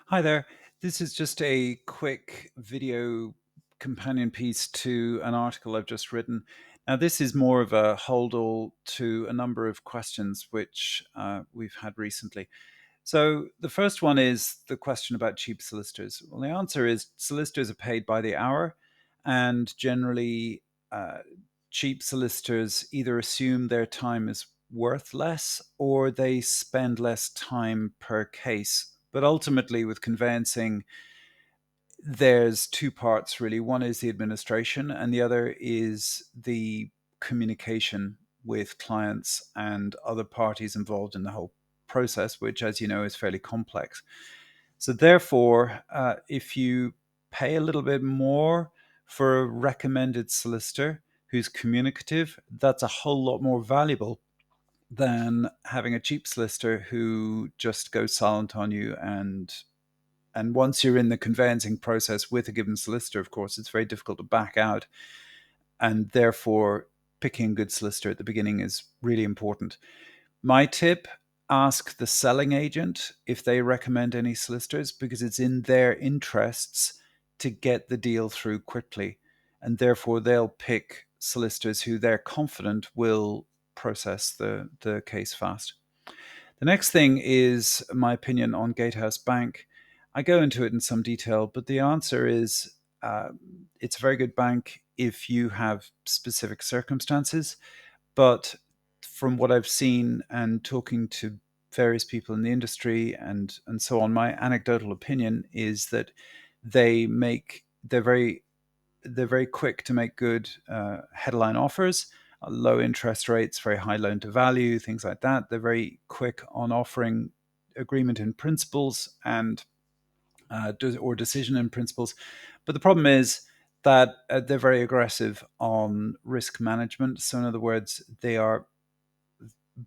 Hi there. This is just a quick video companion piece to an article I've just written. Now, this is more of a holdall to a number of questions which we've had recently. So, the first one is the question about cheap solicitors. Well, the answer is solicitors are paid by the hour, and generally, uh, cheap solicitors either assume their time is worth less or they spend less time per case. But ultimately, with conveyancing, there's two parts really. One is the administration, and the other is the communication with clients and other parties involved in the whole process, which, as you know, is fairly complex. So, therefore, if you pay a little bit more for a recommended solicitor who's communicative, that's a whole lot more valuable than having a cheap solicitor who just goes silent on you. And once you're in the conveyancing process with a given solicitor, of course, it's very difficult to back out. And therefore, picking a good solicitor at the beginning is really important. My tip: ask the selling agent if they recommend any solicitors, because it's in their interests to get the deal through quickly. And therefore, they'll pick solicitors who they're confident will process the case fast. The next thing is my opinion on Gatehouse Bank. I go into it in some detail, but the answer is uh, it's a very good bank if you have specific circumstances. But from what I've seen and talking to various people in the industry and so on, my anecdotal opinion is that they make they're very quick to make good headline offers, low interest rates, very high loan to value, things like that. They're very quick on offering agreement in principles and or decision in principles. But the problem is that they're very aggressive on risk management. So, in other words, they are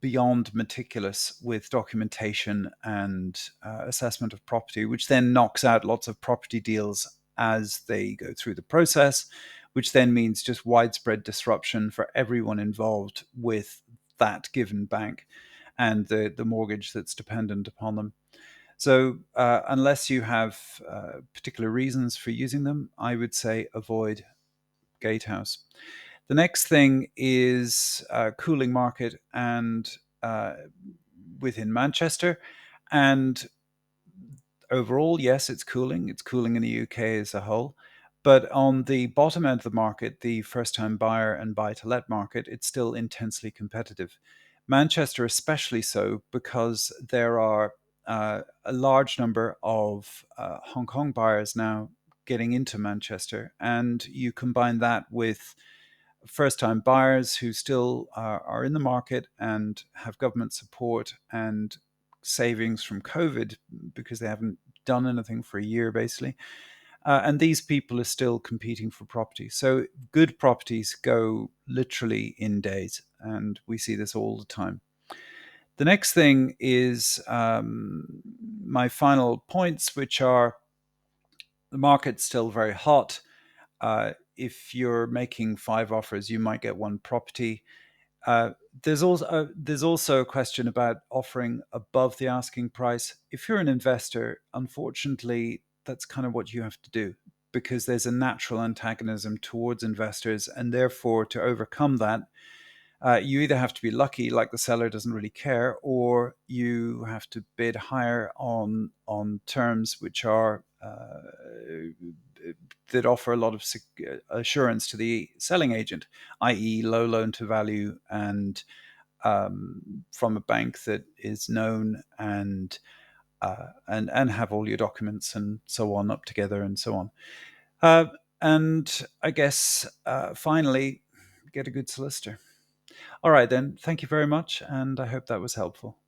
beyond meticulous with documentation and assessment of property, which then knocks out lots of property deals as they go through the process, which then means just widespread disruption for everyone involved with that given bank and the mortgage that's dependent upon them. So, unless you have particular reasons for using them, I would say avoid Gatehouse. The next thing is cooling market and uh, within Manchester. And overall, yes, it's cooling. It's cooling in the UK as a whole. But on the bottom end of the market, the first time buyer and buy to let market, it's still intensely competitive. Manchester, especially so, because there are a large number of Hong Kong buyers now getting into Manchester. And you combine that with first time buyers who still are in the market and have government support and savings from COVID because they haven't done anything for a year, basically. And these people are still competing for property. So good properties go literally in days. And we see this all the time. The next thing is my final points, which are the market's still very hot. If you're making five offers, you might get one property. Uh, there's also a question about offering above the asking price. If you're an investor, unfortunately, that's kind of what you have to do because there's a natural antagonism towards investors, and therefore, to overcome that, you either have to be lucky, like the seller doesn't really care, or you have to bid higher on terms which are that offer a lot of assurance to the selling agent, i.e., low loan to value and from a bank that is known and have all your documents and so on up together and so on. Uh, and I guess finally, get a good solicitor. All right, then. Thank you very much, and I hope that was helpful.